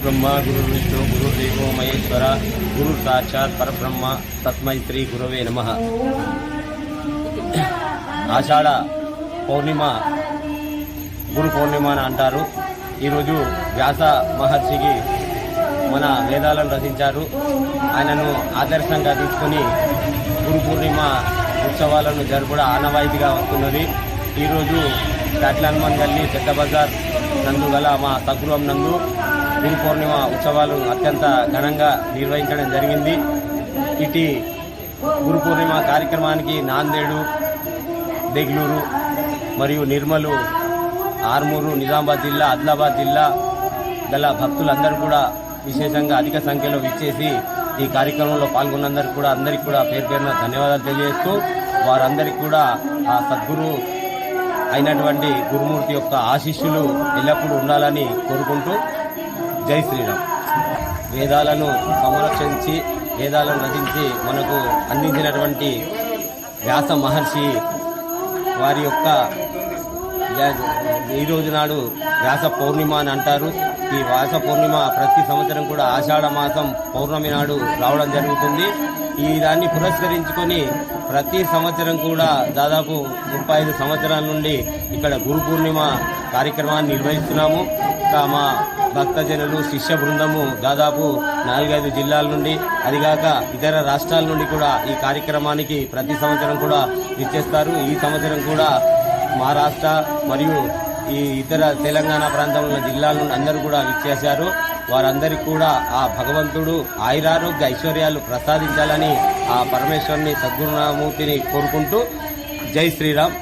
ब्रह्मा गुरु विष्णु गुरुदेवो महेश्वर गुरु साक्षात् परब्रह्म तस्मै श्री गुरवे नमः। ఆషాఢ పౌర్ణిమ గురు పౌర్ణిమ అని అంటారు। ఈరోజు వ్యాస మహర్షికి మన వేదాలను రచించారు। ఆయనను ఆదర్శంగా తీసుకుని గురు పూర్ణిమ ఉత్సవాలను జరుపుకోవడం ఆనవాయితీగా వస్తున్నది। ఈరోజు కాట్ల హనుమాన్ గల్లీ పెద్ద బజార్ నందు గల మా సద్గృహం నందు గురు పౌర్ణిమ ఉత్సవాలు అత్యంత ఘనంగా నిర్వహించడం జరిగింది। ఇటీ గురు పూర్ణిమ కార్యక్రమానికి నాందేడు, బెంగళూరు మరియు నిర్మలు, ఆర్మూరు, నిజామాబాద్ జిల్లా, ఆదిలాబాద్ జిల్లా గల భక్తులందరూ కూడా విశేషంగా అధిక సంఖ్యలో విచ్చేసి ఈ కార్యక్రమంలో పాల్గొన్నందరికీ కూడా అందరికీ కూడా పేరు పేరున ధన్యవాదాలు తెలియజేస్తూ వారందరికీ కూడా ఆ సద్గురు అయినటువంటి గురుమూర్తి యొక్క ఆశీస్సులు ఎల్లప్పుడూ ఉండాలని కోరుకుంటూ జై శ్రీరామ్। వేదాలను సంరక్షించి వేదాలను రచించి మనకు అందించినటువంటి వ్యాస మహర్షి వారి యొక్క ఈ రోజు నాడు వ్యాస పౌర్ణిమ అని అంటారు। ఈ వ్యాస పౌర్ణిమ ప్రతి సంవత్సరం కూడా ఆషాఢ మాసం పౌర్ణమి నాడు రావడం జరుగుతుంది। ఈ దాన్ని పురస్కరించుకొని ప్రతి సంవత్సరం కూడా దాదాపు 35 సంవత్సరాల నుండి ఇక్కడ గురు పూర్ణిమ కార్యక్రమాన్ని నిర్వహిస్తున్నాము। మా భక్తజనులు శిష్య బృందము దాదాపు 4-5 జిల్లాల నుండి అదిగాక ఇతర రాష్ట్రాల నుండి కూడా ఈ కార్యక్రమానికి ప్రతి సంవత్సరం కూడా విచ్చేస్తారు। ఈ సంవత్సరం కూడా మహారాష్ట్ర మరియు ఈ ఇతర తెలంగాణ ప్రాంతంలో జిల్లాల నుండి అందరూ కూడా విచ్చేశారు। వారందరికీ కూడా ఆ భగవంతుడు ఆయురారోగ్య ఐశ్వర్యాలు ప్రసాదించాలని ఆ పరమేశ్వరుని సద్గురునామూర్తిని కోరుకుంటూ జై శ్రీరామ్।